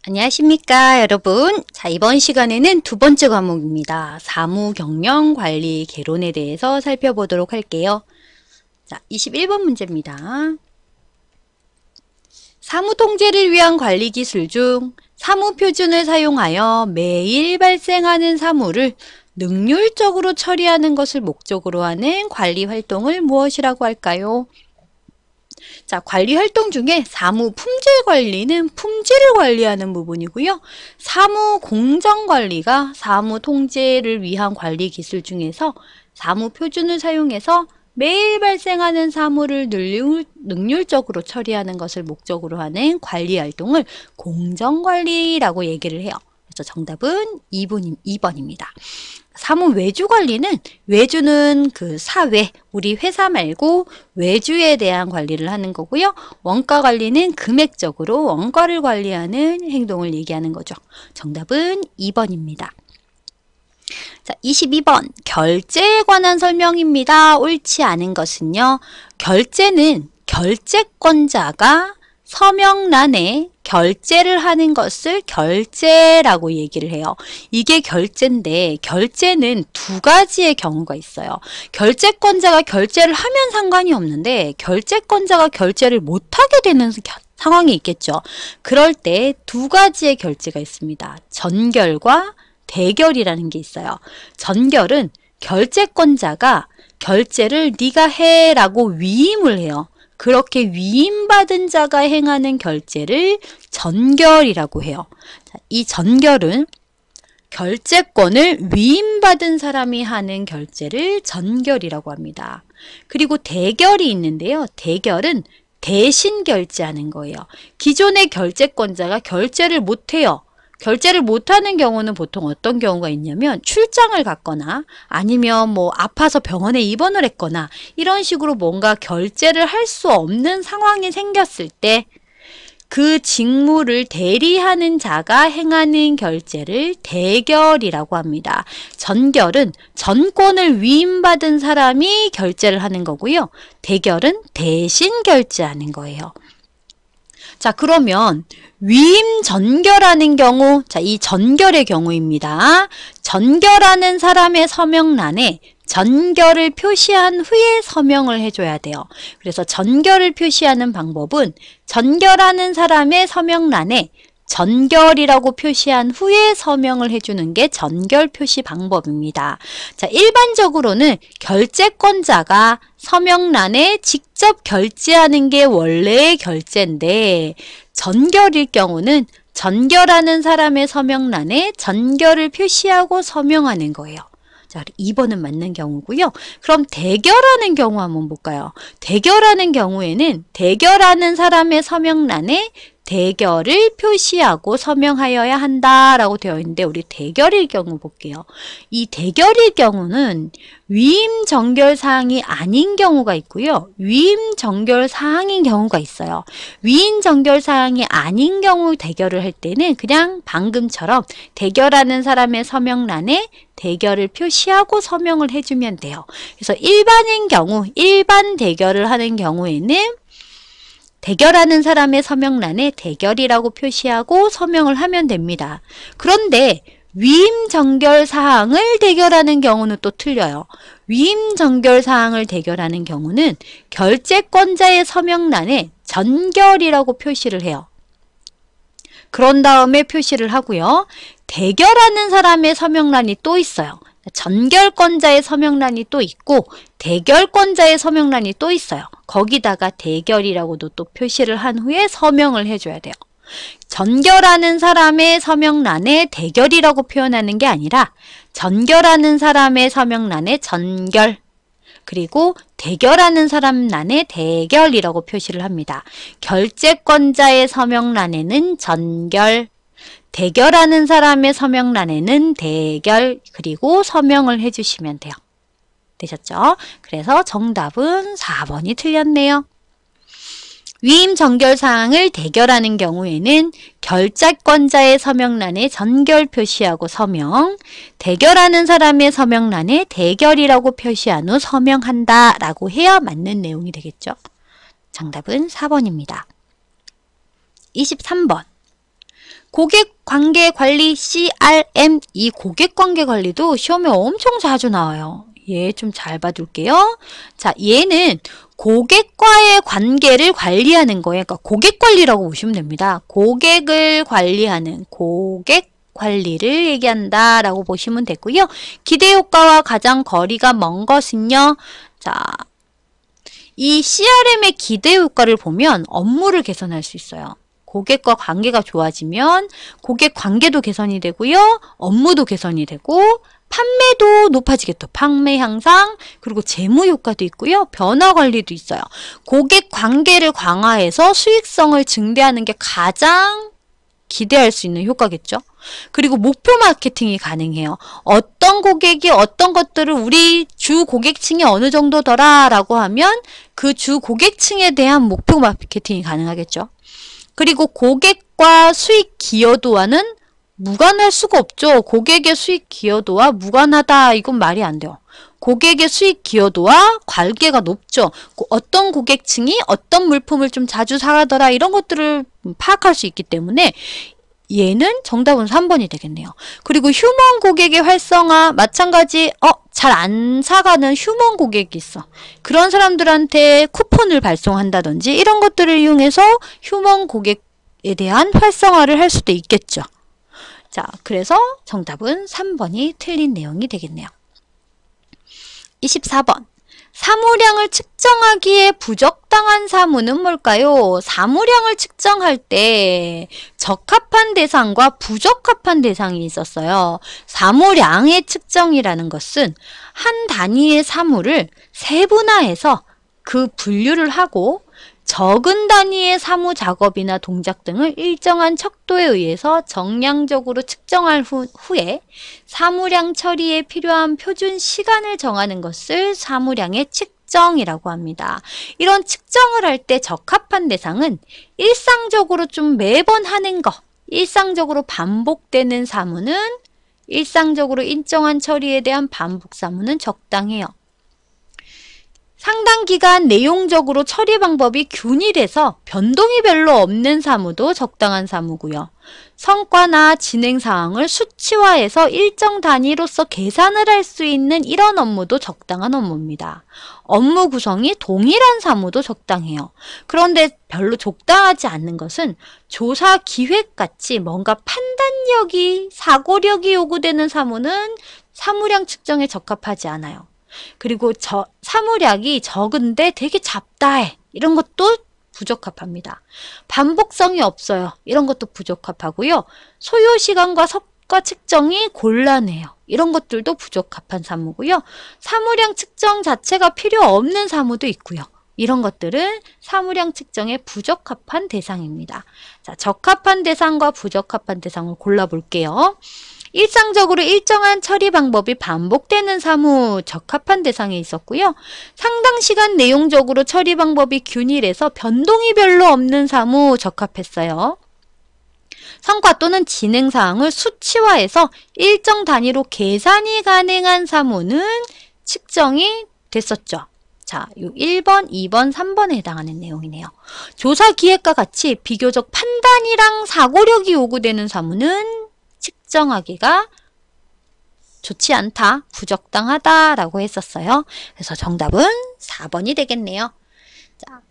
안녕하십니까 여러분. 자, 이번 시간에는 두 번째 과목입니다. 사무경영관리 개론에 대해서 살펴보도록 할게요. 자, 21번 문제입니다. 사무통제를 위한 관리기술 중 사무표준을 사용하여 매일 발생하는 사무를 능률적으로 처리하는 것을 목적으로 하는 관리활동을 무엇이라고 할까요? 자, 관리 활동 중에 사무 품질 관리는 품질을 관리하는 부분이고요. 사무 공정 관리가 사무 통제를 위한 관리 기술 중에서 사무 표준을 사용해서 매일 발생하는 사무를 능률적으로 처리하는 것을 목적으로 하는 관리 활동을 공정관리라고 얘기를 해요. 그래서 정답은 2번입니다. 사무 외주 관리는, 외주는 그 사회, 우리 회사 말고 외주에 대한 관리를 하는 거고요. 원가 관리는 금액적으로 원가를 관리하는 행동을 얘기하는 거죠. 정답은 2번입니다. 자, 22번 결제에 관한 설명입니다. 옳지 않은 것은요. 결제는 결제권자가 서명란에 결제를 하는 것을 결제라고 얘기를 해요. 이게 결제인데 결제는 두 가지의 경우가 있어요. 결제권자가 결제를 하면 상관이 없는데 결제권자가 결제를 못하게 되는 상황이 있겠죠. 그럴 때 두 가지의 결제가 있습니다. 전결과 대결이라는 게 있어요. 전결은 결제권자가 결제를 네가 해 라고 위임을 해요. 그렇게 위임받은 자가 행하는 결제를 전결이라고 해요. 이 전결은 결제권을 위임받은 사람이 하는 결제를 전결이라고 합니다. 그리고 대결이 있는데요. 대결은 대신 결제하는 거예요. 기존의 결제권자가 결제를 못해요. 결제를 못하는 경우는 보통 어떤 경우가 있냐면 출장을 갔거나 아니면 뭐 아파서 병원에 입원을 했거나 이런 식으로 뭔가 결제를 할 수 없는 상황이 생겼을 때 그 직무를 대리하는 자가 행하는 결제를 대결이라고 합니다. 전결은 전권을 위임받은 사람이 결제를 하는 거고요. 대결은 대신 결제하는 거예요. 자, 그러면 위임 전결하는 경우, 자, 이 전결의 경우입니다. 전결하는 사람의 서명란에 전결을 표시한 후에 서명을 해줘야 돼요. 그래서 전결을 표시하는 방법은 전결하는 사람의 서명란에 전결이라고 표시한 후에 서명을 해주는 게 전결 표시 방법입니다. 자, 일반적으로는 결제권자가 서명란에 직접 결제하는 게 원래의 결제인데 전결일 경우는 전결하는 사람의 서명란에 전결을 표시하고 서명하는 거예요. 자, 2번은 맞는 경우고요. 그럼 대결하는 경우 한번 볼까요? 대결하는 경우에는 대결하는 사람의 서명란에 대결을 표시하고 서명하여야 한다라고 되어 있는데 우리 대결일 경우 볼게요. 이 대결일 경우는 위임 정결 사항이 아닌 경우가 있고요. 위임 정결 사항인 경우가 있어요. 위임 정결 사항이 아닌 경우 대결을 할 때는 그냥 방금처럼 대결하는 사람의 서명란에 대결을 표시하고 서명을 해주면 돼요. 그래서 일반인 경우, 일반 대결을 하는 경우에는 대결하는 사람의 서명란에 대결이라고 표시하고 서명을 하면 됩니다. 그런데 위임 정결 사항을 대결하는 경우는 또 틀려요. 위임 정결 사항을 대결하는 경우는 결제권자의 서명란에 전결이라고 표시를 해요. 그런 다음에 표시를 하고요. 대결하는 사람의 서명란이 또 있어요. 전결권자의 서명란이 또 있고 대결권자의 서명란이 또 있어요. 거기다가 대결이라고도 또 표시를 한 후에 서명을 해줘야 돼요. 전결하는 사람의 서명란에 대결이라고 표현하는 게 아니라 전결하는 사람의 서명란에 전결, 그리고 대결하는 사람란에 대결이라고 표시를 합니다. 결제권자의 서명란에는 전결, 대결하는 사람의 서명란에는 대결, 그리고 서명을 해주시면 돼요. 되셨죠? 그래서 정답은 4번이 틀렸네요. 위임 정결 사항을 대결하는 경우에는 결제권자의 서명란에 전결 표시하고 서명, 대결하는 사람의 서명란에 대결이라고 표시한 후 서명한다 라고 해야 맞는 내용이 되겠죠. 정답은 4번입니다. 23번 고객관계관리 CRM, 이 고객관계관리도 시험에 엄청 자주 나와요. 얘 좀 잘 봐둘게요. 자, 얘는 고객과의 관계를 관리하는 거예요. 그러니까 고객관리라고 보시면 됩니다. 고객을 관리하는 고객 관리를 얘기한다 라고 보시면 되고요. 기대효과와 가장 거리가 먼 것은요. 자, 이 CRM의 기대효과를 보면 업무를 개선할 수 있어요. 고객과 관계가 좋아지면 고객 관계도 개선이 되고요. 업무도 개선이 되고 판매도 높아지겠죠. 판매 향상, 그리고 재무 효과도 있고요. 변화 관리도 있어요. 고객 관계를 강화해서 수익성을 증대하는 게 가장 기대할 수 있는 효과겠죠. 그리고 목표 마케팅이 가능해요. 어떤 고객이 어떤 것들을 우리 주 고객층이 어느 정도더라 라고 하면 그 주 고객층에 대한 목표 마케팅이 가능하겠죠. 그리고 고객과 수익 기여도와는 무관할 수가 없죠. 고객의 수익 기여도와 무관하다. 이건 말이 안 돼요. 고객의 수익 기여도와 관계가 높죠. 어떤 고객층이 어떤 물품을 좀 자주 사가더라. 이런 것들을 파악할 수 있기 때문에 얘는 정답은 3번이 되겠네요. 그리고 휴먼 고객의 활성화, 마찬가지 잘 안 사가는 휴먼 고객이 있어. 그런 사람들한테 쿠폰을 발송한다든지 이런 것들을 이용해서 휴먼 고객에 대한 활성화를 할 수도 있겠죠. 자, 그래서 정답은 3번이 틀린 내용이 되겠네요. 24번. 사무량을 측정하기에 부적당한 사무는 뭘까요? 사무량을 측정할 때 적합한 대상과 부적합한 대상이 있었어요. 사무량의 측정이라는 것은 한 단위의 사무를 세분화해서 그 분류를 하고 적은 단위의 사무 작업이나 동작 등을 일정한 척도에 의해서 정량적으로 측정할 후에 사무량 처리에 필요한 표준 시간을 정하는 것을 사무량의 측정이라고 합니다. 이런 측정을 할 때 적합한 대상은 일상적으로 좀 매번 하는 거, 일상적으로 반복되는 사무는 일상적으로 일정한 처리에 대한 반복 사무는 적당해요. 상당 기간 내용적으로 처리 방법이 균일해서 변동이 별로 없는 사무도 적당한 사무고요. 성과나 진행 사항을 수치화해서 일정 단위로서 계산을 할 수 있는 이런 업무도 적당한 업무입니다. 업무 구성이 동일한 사무도 적당해요. 그런데 별로 적당하지 않는 것은 조사 기획같이 뭔가 판단력이, 사고력이 요구되는 사무는 사무량 측정에 적합하지 않아요. 그리고 사무량이 적은데 되게 잡다해. 이런 것도 부적합합니다. 반복성이 없어요. 이런 것도 부적합하고요. 소요 시간과 성과 측정이 곤란해요. 이런 것들도 부적합한 사무고요. 사무량 측정 자체가 필요 없는 사무도 있고요. 이런 것들은 사무량 측정에 부적합한 대상입니다. 자, 적합한 대상과 부적합한 대상을 골라볼게요. 일상적으로 일정한 처리 방법이 반복되는 사무 적합한 대상에 있었고요. 상당 시간 내용적으로 처리 방법이 균일해서 변동이 별로 없는 사무 적합했어요. 성과 또는 진행 사항을 수치화해서 일정 단위로 계산이 가능한 사무는 측정이 됐었죠. 자, 1번, 2번, 3번에 해당하는 내용이네요. 조사 기획과 같이 비교적 판단이랑 사고력이 요구되는 사무는 측정하기가 좋지 않다, 부적당하다라고 했었어요. 그래서 정답은 4번이 되겠네요. 자,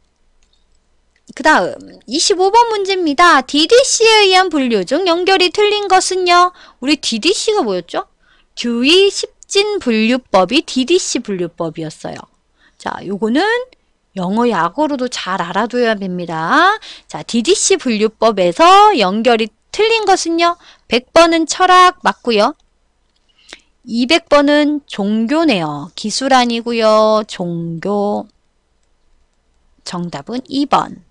그 다음 25번 문제입니다. DDC에 의한 분류 중 연결이 틀린 것은요. 우리 DDC가 뭐였죠? 듀이 십진 분류법이 DDC 분류법이었어요. 자, 요거는 영어 약어로도 잘 알아둬야 됩니다. 자, DDC 분류법에서 연결이 틀린 것은요. 100번은 철학 맞고요. 200번은 종교네요. 기술 아니고요. 종교. 정답은 2번.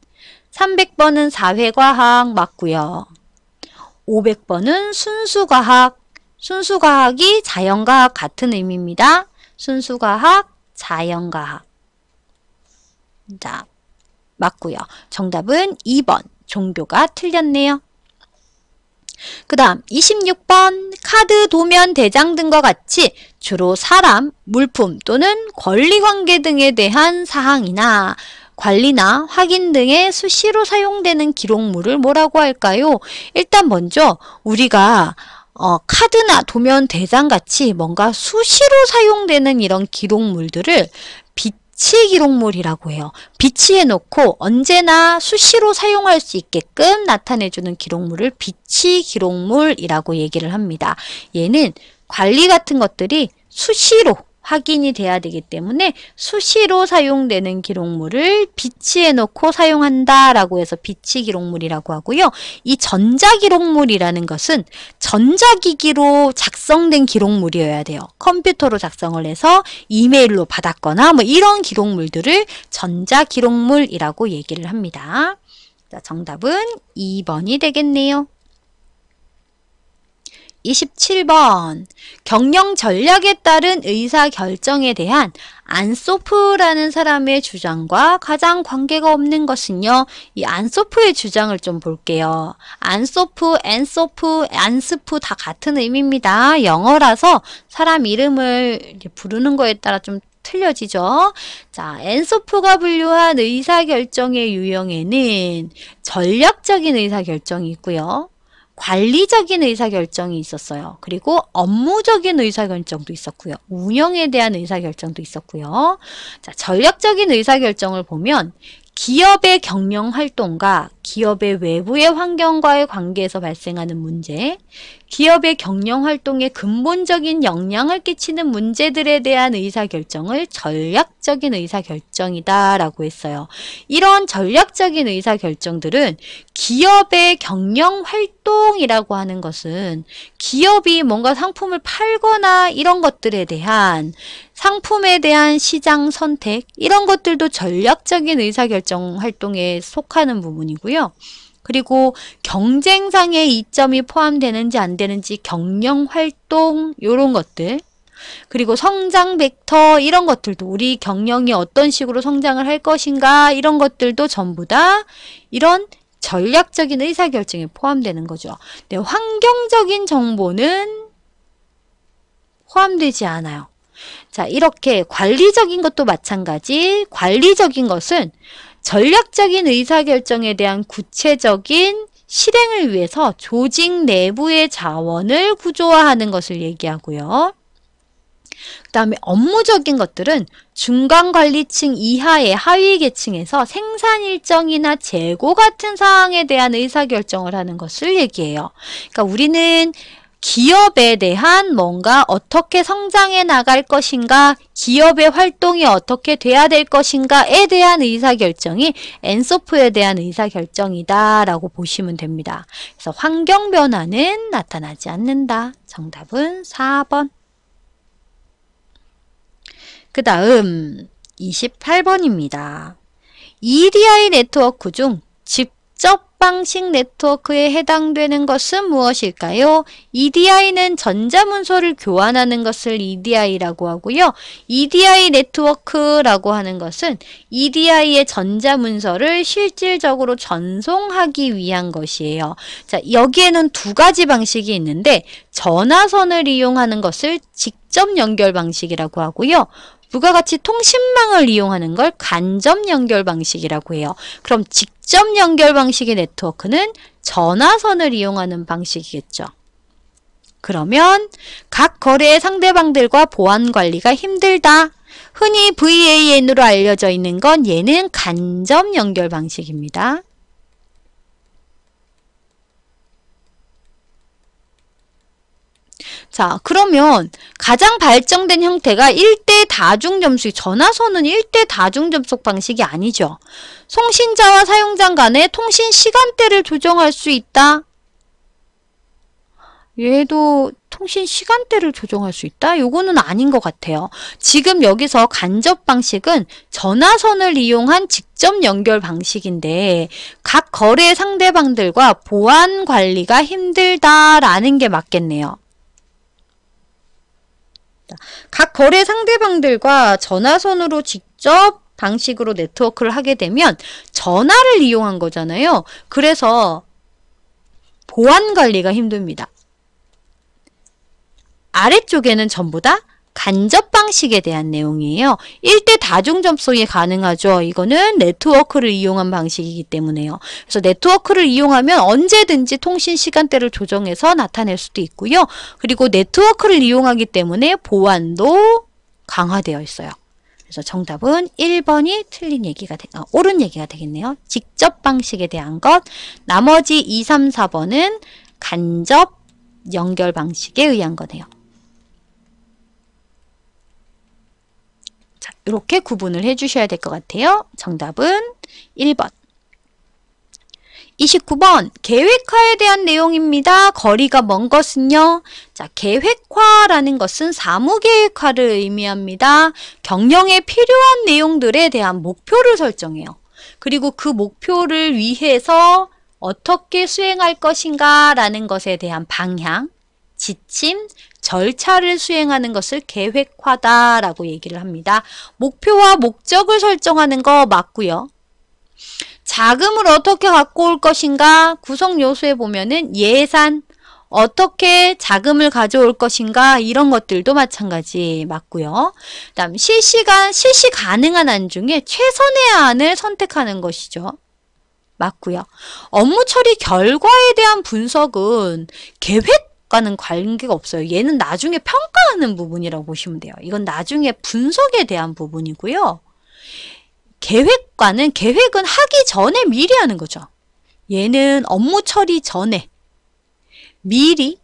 300번은 사회과학 맞고요. 500번은 순수과학. 순수과학이 자연과학 같은 의미입니다. 순수과학, 자연과학. 자, 맞고요. 정답은 2번. 종교가 틀렸네요. 그 다음 26번 카드, 도면, 대장 등과 같이 주로 사람, 물품 또는 권리관계 등에 대한 사항이나 관리나 확인 등에 수시로 사용되는 기록물을 뭐라고 할까요? 일단 먼저 우리가 카드나 도면 대장 같이 뭔가 수시로 사용되는 이런 기록물들을 비치 기록물이라고 해요. 비치해 놓고 언제나 수시로 사용할 수 있게끔 나타내주는 기록물을 비치 기록물이라고 얘기를 합니다. 얘는 관리 같은 것들이 수시로 확인이 돼야 되기 때문에 수시로 사용되는 기록물을 비치해 놓고 사용한다라고 해서 비치 기록물이라고 하고요. 이 전자기록물이라는 것은 전자기기로 작성된 기록물이어야 돼요. 컴퓨터로 작성을 해서 이메일로 받았거나 뭐 이런 기록물들을 전자기록물이라고 얘기를 합니다. 자, 정답은 2번이 되겠네요. 27번. 경영 전략에 따른 의사결정에 대한 안소프라는 사람의 주장과 가장 관계가 없는 것은요. 이 안소프의 주장을 좀 볼게요. 안소프, 앤소프, 안스프 다 같은 의미입니다. 영어라서 사람 이름을 부르는 거에 따라 좀 틀려지죠. 자, 앤소프가 분류한 의사결정의 유형에는 전략적인 의사결정이 있고요. 관리적인 의사결정이 있었어요. 그리고 업무적인 의사결정도 있었고요. 운영에 대한 의사결정도 있었고요. 자, 전략적인 의사결정을 보면 기업의 경영활동과 기업의 외부의 환경과의 관계에서 발생하는 문제, 기업의 경영활동에 근본적인 영향을 끼치는 문제들에 대한 의사결정을 전략적인 의사결정이다 라고 했어요. 이런 전략적인 의사결정들은 기업의 경영활동이라고 하는 것은 기업이 뭔가 상품을 팔거나 이런 것들에 대한 상품에 대한 시장 선택 이런 것들도 전략적인 의사결정 활동에 속하는 부분이고요. 그리고 경쟁상의 이점이 포함되는지 안 되는지 경영활동 이런 것들 그리고 성장 벡터 이런 것들도 우리 경영이 어떤 식으로 성장을 할 것인가 이런 것들도 전부 다 이런 전략적인 의사결정에 포함되는 거죠. 네, 환경적인 정보는 포함되지 않아요. 자, 이렇게 관리적인 것도 마찬가지. 관리적인 것은 전략적인 의사결정에 대한 구체적인 실행을 위해서 조직 내부의 자원을 구조화하는 것을 얘기하고요. 그 다음에 업무적인 것들은 중간관리층 이하의 하위 계층에서 생산 일정이나 재고 같은 사항에 대한 의사결정을 하는 것을 얘기해요. 그러니까 우리는 기업에 대한 뭔가 어떻게 성장해 나갈 것인가, 기업의 활동이 어떻게 돼야 될 것인가에 대한 의사결정이 엔소프에 대한 의사결정이다 라고 보시면 됩니다. 그래서 환경 변화는 나타나지 않는다. 정답은 4번. 그 다음 28번입니다. EDI 네트워크 중 직접 방식 네트워크에 해당되는 것은 무엇일까요? EDI는 전자문서를 교환하는 것을 EDI라고 하고요. EDI 네트워크라고 하는 것은 EDI의 전자문서를 실질적으로 전송하기 위한 것이에요. 자, 여기에는 두 가지 방식이 있는데 전화선을 이용하는 것을 직접 연결 방식이라고 하고요. 부가가치 통신망을 이용하는 걸 간접 연결 방식이라고 해요. 그럼 직접 연결 방식의 네트워크는 전화선을 이용하는 방식이겠죠. 그러면 각 거래의 상대방들과 보안 관리가 힘들다. 흔히 VAN으로 알려져 있는 건 얘는 간접 연결 방식입니다. 자, 그러면 가장 발전된 형태가 1대 다중접속, 전화선은 1대 다중접속 방식이 아니죠. 송신자와 사용자 간의 통신 시간대를 조정할 수 있다. 얘도 통신 시간대를 조정할 수 있다? 요거는 아닌 것 같아요. 지금 여기서 간접 방식은 전화선을 이용한 직접 연결 방식인데 각 거래 상대방들과 보안 관리가 힘들다라는 게 맞겠네요. 각 거래 상대방들과 전화선으로 직접 방식으로 네트워크를 하게 되면 전화를 이용한 거잖아요. 그래서 보안 관리가 힘듭니다. 아래쪽에는 전부 다 간접 방식에 대한 내용이에요. 1대 다중 접속이 가능하죠. 이거는 네트워크를 이용한 방식이기 때문에요. 그래서 네트워크를 이용하면 언제든지 통신 시간대를 조정해서 나타낼 수도 있고요. 그리고 네트워크를 이용하기 때문에 보안도 강화되어 있어요. 그래서 정답은 1번이 옳은 얘기가 되겠네요. 직접 방식에 대한 것. 나머지 2, 3, 4번은 간접 연결 방식에 의한 거네요. 자, 이렇게 구분을 해주셔야 될 것 같아요. 정답은 1번. 29번 계획화에 대한 내용입니다. 거리가 먼 것은요. 자, 계획화라는 것은 사무계획화를 의미합니다. 경영에 필요한 내용들에 대한 목표를 설정해요. 그리고 그 목표를 위해서 어떻게 수행할 것인가 라는 것에 대한 방향, 지침, 절차를 수행하는 것을 계획화다라고 얘기를 합니다. 목표와 목적을 설정하는 거 맞고요. 자금을 어떻게 갖고 올 것인가 구성 요소에 보면은 예산, 어떻게 자금을 가져올 것인가 이런 것들도 마찬가지 맞고요. 그다음 실시 가능한 안 중에 최선의 안을 선택하는 것이죠. 맞고요. 업무 처리 결과에 대한 분석은 계획과는 관계가 없어요. 얘는 나중에 평가하는 부분이라고 보시면 돼요. 이건 나중에 분석에 대한 부분이고요. 계획은 하기 전에 미리 하는 거죠. 얘는 업무 처리 전에 미리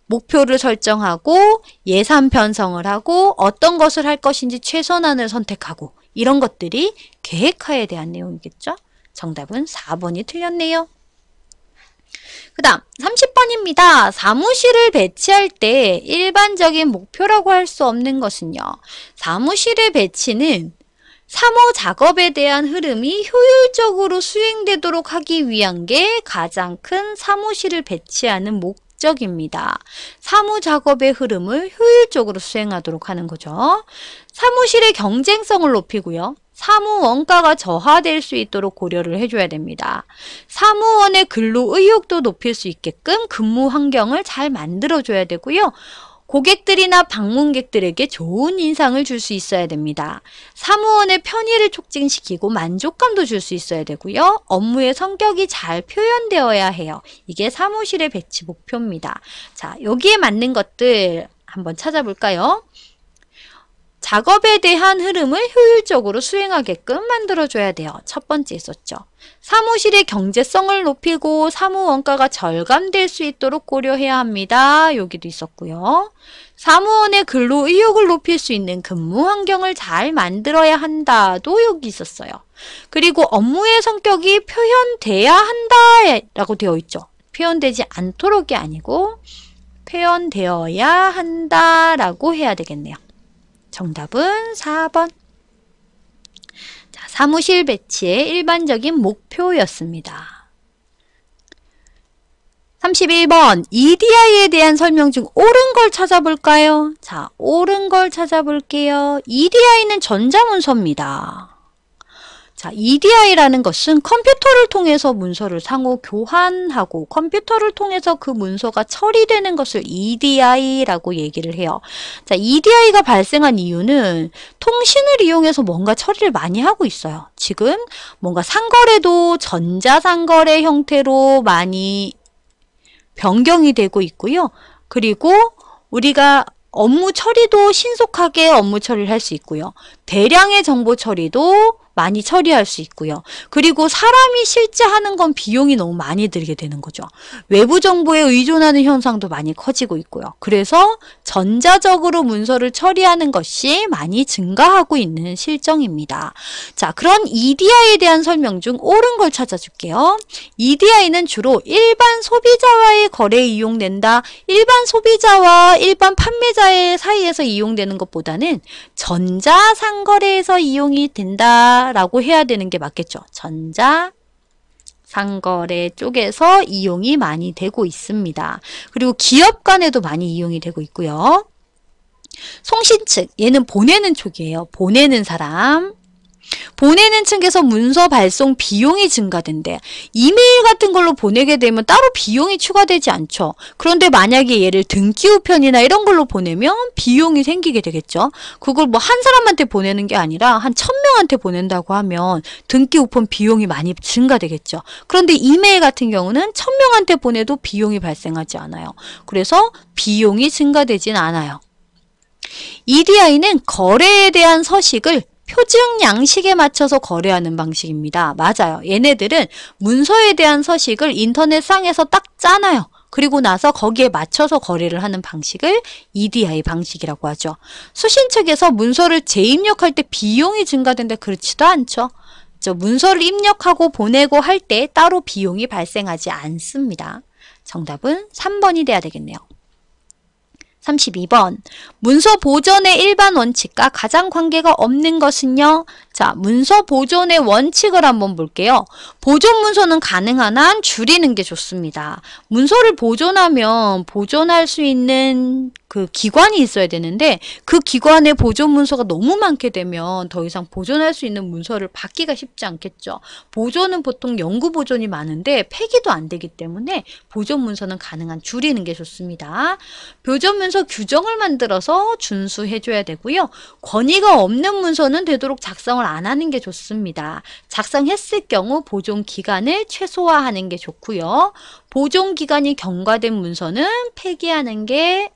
목표를 설정하고 예산 편성을 하고 어떤 것을 할 것인지 최선안을 선택하고 이런 것들이 계획화에 대한 내용이겠죠. 정답은 4번이 틀렸네요. 그 다음 30번입니다. 사무실을 배치할 때 일반적인 목표라고 할 수 없는 것은요. 사무실의 배치는 사무 작업에 대한 흐름이 효율적으로 수행되도록 하기 위한 게 가장 큰 사무실을 배치하는 목적입니다. 사무 작업의 흐름을 효율적으로 수행하도록 하는 거죠. 사무실의 경쟁성을 높이고요. 사무 원가가 저하될 수 있도록 고려를 해줘야 됩니다. 사무원의 근로 의욕도 높일 수 있게끔 근무 환경을 잘 만들어줘야 되고요. 고객들이나 방문객들에게 좋은 인상을 줄 수 있어야 됩니다. 사무원의 편의를 촉진시키고 만족감도 줄 수 있어야 되고요. 업무의 성격이 잘 표현되어야 해요. 이게 사무실의 배치 목표입니다. 자, 여기에 맞는 것들 한번 찾아볼까요? 작업에 대한 흐름을 효율적으로 수행하게끔 만들어줘야 돼요. 첫 번째 있었죠. 사무실의 경제성을 높이고 사무 원가가 절감될 수 있도록 고려해야 합니다. 여기도 있었고요. 사무원의 근로 의욕을 높일 수 있는 근무 환경을 잘 만들어야 한다도 여기 있었어요. 그리고 업무의 성격이 표현돼야 한다라고 되어 있죠. 표현되지 않도록이 아니고 표현되어야 한다라고 해야 되겠네요. 정답은 4번. 자, 사무실 배치의 일반적인 목표였습니다. 31번 EDI에 대한 설명 중 옳은 걸 찾아볼까요? 자, 옳은 걸 찾아볼게요. EDI는 전자문서입니다. 자, EDI라는 것은 컴퓨터를 통해서 문서를 상호 교환하고 컴퓨터를 통해서 그 문서가 처리되는 것을 EDI라고 얘기를 해요. 자, EDI가 발생한 이유는 통신을 이용해서 뭔가 처리를 많이 하고 있어요. 지금 뭔가 상거래도 전자상거래 형태로 많이 변경이 되고 있고요. 그리고 우리가 업무 처리도 신속하게 업무 처리를 할 수 있고요. 대량의 정보 처리도 많이 처리할 수 있고요. 그리고 사람이 실제 하는 건 비용이 너무 많이 들게 되는 거죠. 외부 정보에 의존하는 현상도 많이 커지고 있고요. 그래서 전자적으로 문서를 처리하는 것이 많이 증가하고 있는 실정입니다. 자, 그런 EDI에 대한 설명 중 옳은 걸 찾아줄게요. EDI는 주로 일반 소비자와의 거래에 이용된다. 일반 소비자와 일반 판매자의 사이에서 이용되는 것보다는 전자상거래에서 이용이 된다. 라고 해야 되는 게 맞겠죠. 전자 상거래 쪽에서 이용이 많이 되고 있습니다. 그리고 기업 간에도 많이 이용이 되고 있고요. 송신 측, 얘는 보내는 쪽이에요. 보내는 사람. 보내는 측에서 문서 발송 비용이 증가된대. 이메일 같은 걸로 보내게 되면 따로 비용이 추가되지 않죠. 그런데 만약에 얘를 등기 우편이나 이런 걸로 보내면 비용이 생기게 되겠죠. 그걸 뭐 한 사람한테 보내는 게 아니라 한 1000명한테 보낸다고 하면 등기 우편 비용이 많이 증가되겠죠. 그런데 이메일 같은 경우는 1000명한테 보내도 비용이 발생하지 않아요. 그래서 비용이 증가되진 않아요. EDI는 거래에 대한 서식을 표준 양식에 맞춰서 거래하는 방식입니다. 맞아요. 얘네들은 문서에 대한 서식을 인터넷상에서 딱 짜놔요. 그리고 나서 거기에 맞춰서 거래를 하는 방식을 EDI 방식이라고 하죠. 수신 측에서 문서를 재입력할 때 비용이 증가된다 그렇지도 않죠. 문서를 입력하고 보내고 할 때 따로 비용이 발생하지 않습니다. 정답은 3번이 돼야 되겠네요. 32번. 문서 보존의 일반 원칙과 가장 관계가 없는 것은요? 자, 문서 보존의 원칙을 한번 볼게요. 보존 문서는 가능한 한 줄이는 게 좋습니다. 문서를 보존하면 보존할 수 있는 그 기관이 있어야 되는데 그 기관의 보존 문서가 너무 많게 되면 더 이상 보존할 수 있는 문서를 받기가 쉽지 않겠죠. 보존은 보통 연구 보존이 많은데 폐기도 안 되기 때문에 보존 문서는 가능한 줄이는 게 좋습니다. 보존 문서 규정을 만들어서 준수해줘야 되고요. 권위가 없는 문서는 되도록 작성을 안 하는 게 좋습니다. 작성했을 경우 보존 기간을 최소화하는 게 좋고요. 보존 기간이 경과된 문서는 폐기하는 게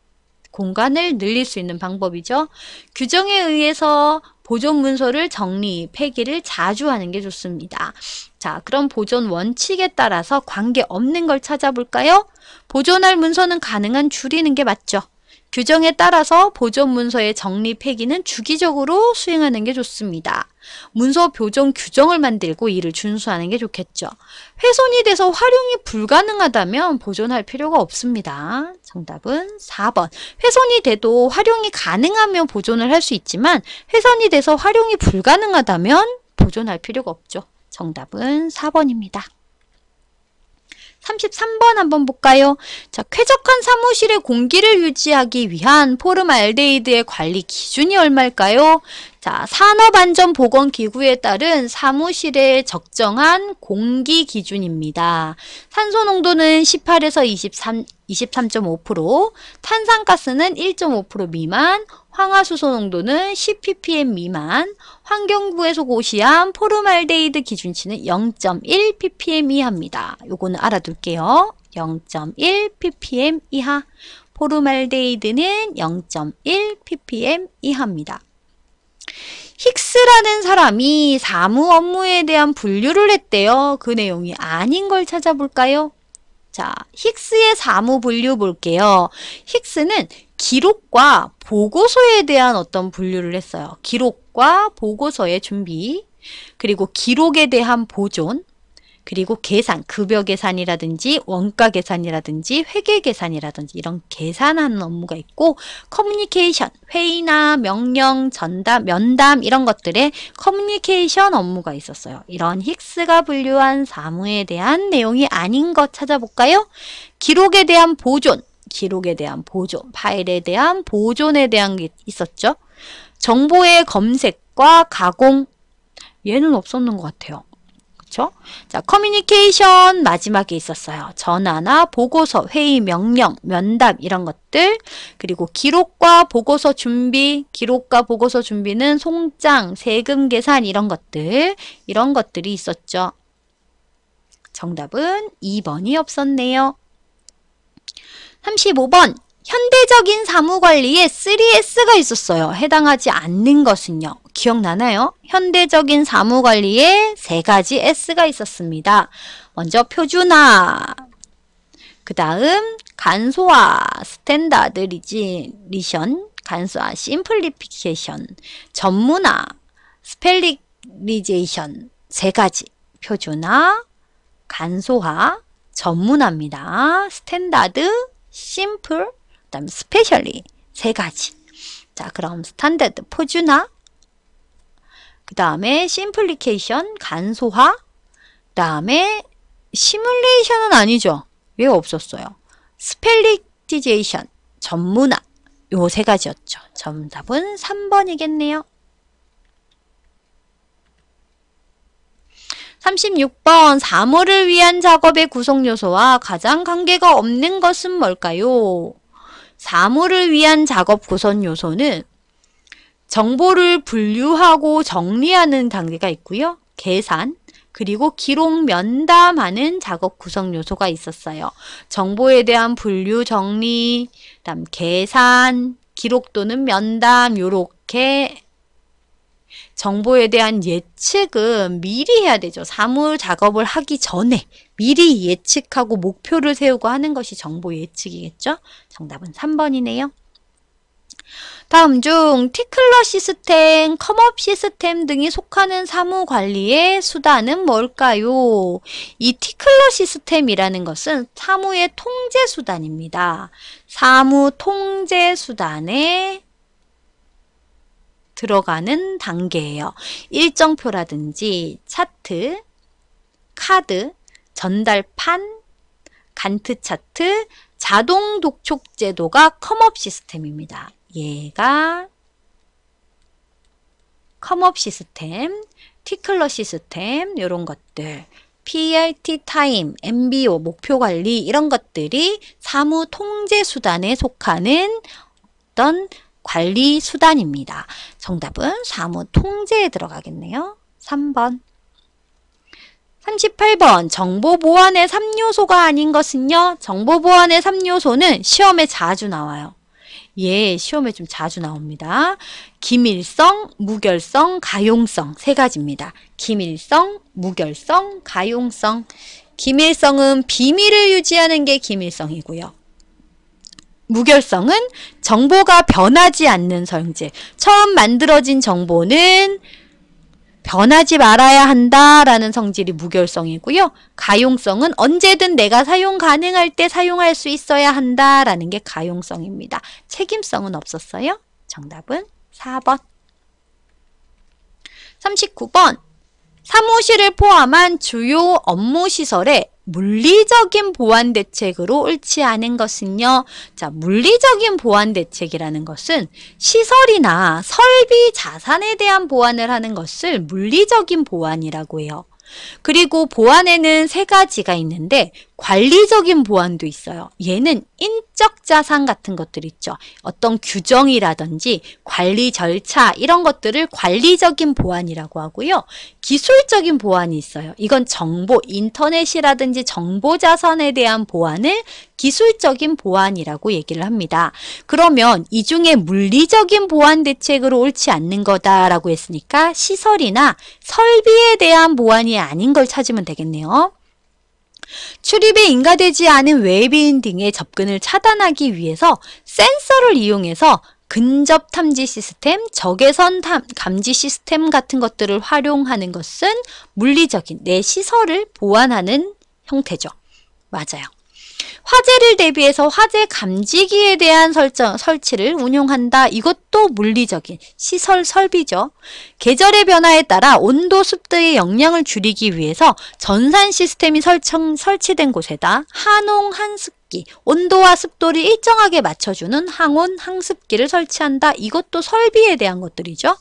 공간을 늘릴 수 있는 방법이죠. 규정에 의해서 보존 문서를 정리, 폐기를 자주 하는 게 좋습니다. 자, 그럼 보존 원칙에 따라서 관계없는 걸 찾아볼까요? 보존할 문서는 가능한 줄이는 게 맞죠. 규정에 따라서 보존 문서의 정리, 폐기는 주기적으로 수행하는 게 좋습니다. 문서 보존 규정을 만들고 이를 준수하는 게 좋겠죠. 훼손이 돼서 활용이 불가능하다면 보존할 필요가 없습니다. 정답은 4번. 훼손이 돼도 활용이 가능하면 보존을 할 수 있지만 훼손이 돼서 활용이 불가능하다면 보존할 필요가 없죠. 정답은 4번입니다. 33번 한번 볼까요? 자, 쾌적한 사무실의 공기를 유지하기 위한 포름알데히드의 관리 기준이 얼마일까요? 자, 산업안전보건기구에 따른 사무실에 적정한 공기 기준입니다. 산소 농도는 18에서 23.5%, 탄산가스는 1.5% 미만, 황화수소 농도는 10ppm 미만, 환경부에서 고시한 포름알데히드 기준치는 0.1ppm 이하입니다. 요거는 알아둘게요. 0.1ppm 이하. 포름알데히드는 0.1ppm 이하입니다. 힉스라는 사람이 사무 업무에 대한 분류를 했대요. 그 내용이 아닌 걸 찾아볼까요? 자, 힉스의 사무 분류 볼게요. 힉스는 기록과 보고서에 대한 어떤 분류를 했어요. 기록과 보고서의 준비, 그리고 기록에 대한 보존, 그리고 계산, 급여 계산이라든지 원가 계산이라든지 회계 계산이라든지 이런 계산하는 업무가 있고, 커뮤니케이션, 회의나 명령, 전담, 면담 이런 것들의 커뮤니케이션 업무가 있었어요. 이런 힉스가 분류한 사무에 대한 내용이 아닌 것 찾아볼까요? 기록에 대한 보존, 파일에 대한 보존에 대한 게 있었죠. 정보의 검색과 가공, 얘는 없었는 것 같아요. 그쵸? 자, 커뮤니케이션 마지막에 있었어요. 전화나 보고서, 회의, 명령, 면담 이런 것들. 그리고 기록과 보고서 준비는 송장, 세금 계산 이런 것들이 있었죠. 정답은 2번이 없었네요. 35번. 현대적인 사무관리에 3S가 있었어요. 해당하지 않는 것은요. 기억나나요? 현대적인 사무관리에 3가지 S가 있었습니다. 먼저 표준화, 그 다음 간소화, 스탠다드리제이션, 간소화, 심플리피케이션, 전문화, 스펠리제이션 3가지. 표준화, 간소화, 전문화입니다. 스탠다드, 심플, 그 다음 스페셜리 3가지. 자, 그럼 스탠다드 표준화, 그 다음에 심플리케이션 간소화, 그 다음에 시뮬레이션은 아니죠. 왜 없었어요? 스펠리티제이션 전문화 요 3가지였죠. 정답은 3번이겠네요. 36번 사물을 위한 작업의 구성 요소와 가장 관계가 없는 것은 뭘까요? 사물을 위한 작업 구성 요소는 정보를 분류하고 정리하는 단계가 있고요. 계산, 그리고 기록, 면담하는 작업 구성 요소가 있었어요. 정보에 대한 분류, 정리, 그다음 계산, 기록 또는 면담, 요렇게 정보에 대한 예측은 미리 해야 되죠. 사물 작업을 하기 전에 미리 예측하고 목표를 세우고 하는 것이 정보 예측이겠죠. 정답은 3번이네요. 다음 중 티클러 시스템, 컴업 시스템 등이 속하는 사무 관리의 수단은 뭘까요? 이 티클러 시스템이라는 것은 사무의 통제 수단입니다. 사무 통제 수단에 들어가는 단계예요. 일정표라든지 차트, 카드, 전달판, 간트 차트, 자동 독촉 제도가 컴업 시스템입니다. 얘가 컴업 시스템, 티클러 시스템 이런 것들, PRT 타임, MBO, 목표 관리 이런 것들이 사무 통제 수단에 속하는 어떤 관리 수단입니다. 정답은 사무 통제에 들어가겠네요. 3번. 38번 정보 보안의 3요소가 아닌 것은요. 정보 보안의 3요소는 시험에 자주 나와요. 예, 시험에 좀 자주 나옵니다. 기밀성, 무결성, 가용성 세 가지입니다. 기밀성, 무결성, 가용성. 기밀성은 비밀을 유지하는 게 기밀성이고요. 무결성은 정보가 변하지 않는 성질. 처음 만들어진 정보는 변하지 말아야 한다라는 성질이 무결성이고요. 가용성은 언제든 내가 사용 가능할 때 사용할 수 있어야 한다라는 게 가용성입니다. 책임성은 없었어요. 정답은 4번. 39번. 사무실을 포함한 주요 업무 시설에 물리적인 보안 대책으로 옳지 않은 것은요. 자, 물리적인 보안 대책이라는 것은 시설이나 설비 자산에 대한 보안을 하는 것을 물리적인 보안이라고 해요. 그리고 보안에는 세 가지가 있는데 관리적인 보안도 있어요. 얘는 인적 자산 같은 것들 있죠. 어떤 규정이라든지 관리 절차 이런 것들을 관리적인 보안이라고 하고요. 기술적인 보안이 있어요. 이건 정보, 인터넷이라든지 정보 자산에 대한 보안을 기술적인 보안이라고 얘기를 합니다. 그러면 이 중에 물리적인 보안 대책으로 옳지 않는 거다라고 했으니까 시설이나 설비에 대한 보안이 아닌 걸 찾으면 되겠네요. 출입에 인가되지 않은 외부인 등의 접근을 차단하기 위해서 센서를 이용해서 근접 탐지 시스템, 적외선 감지 시스템 같은 것들을 활용하는 것은 물리적인 내 시설을 보완하는 형태죠. 맞아요. 화재를 대비해서 화재 감지기에 대한 설치를 운용한다. 이것도 물리적인 시설 설비죠. 계절의 변화에 따라 온도, 습도의 영향을 줄이기 위해서 전산 시스템이 설치된 곳에다 한온, 한습기, 온도와 습도를 일정하게 맞춰주는 항온, 항습기를 설치한다. 이것도 설비에 대한 것들이죠.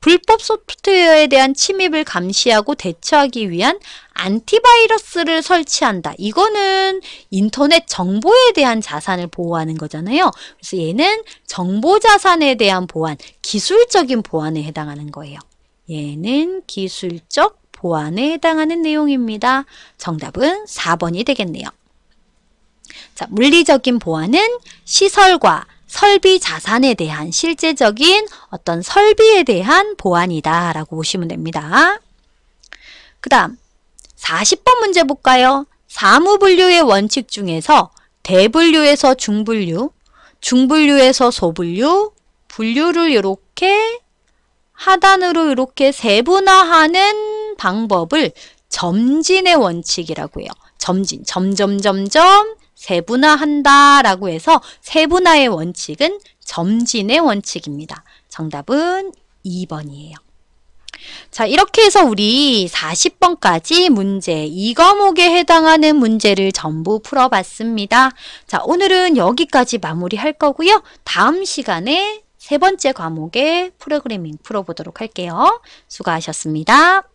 불법 소프트웨어에 대한 침입을 감시하고 대처하기 위한 안티바이러스를 설치한다. 이거는 인터넷 정보에 대한 자산을 보호하는 거잖아요. 그래서 얘는 정보 자산에 대한 보안, 기술적인 보안에 해당하는 거예요. 얘는 기술적 보안에 해당하는 내용입니다. 정답은 4번이 되겠네요. 자, 물리적인 보안은 시설과 설비 자산에 대한 실제적인 어떤 설비에 대한 보안이다 라고 보시면 됩니다. 그 다음 40번 문제 볼까요? 사무분류의 원칙 중에서 대분류에서 중분류, 중분류에서 소분류, 분류를 이렇게 하단으로 이렇게 세분화하는 방법을 점진의 원칙이라고 해요. 점진, 점점 세분화한다 라고 해서 세분화의 원칙은 점진의 원칙입니다. 정답은 2번이에요. 자, 이렇게 해서 우리 40번까지 문제, 이 과목에 해당하는 문제를 전부 풀어봤습니다. 자, 오늘은 여기까지 마무리할 거고요. 다음 시간에 세 번째 과목의 프로그래밍 풀어보도록 할게요. 수고하셨습니다.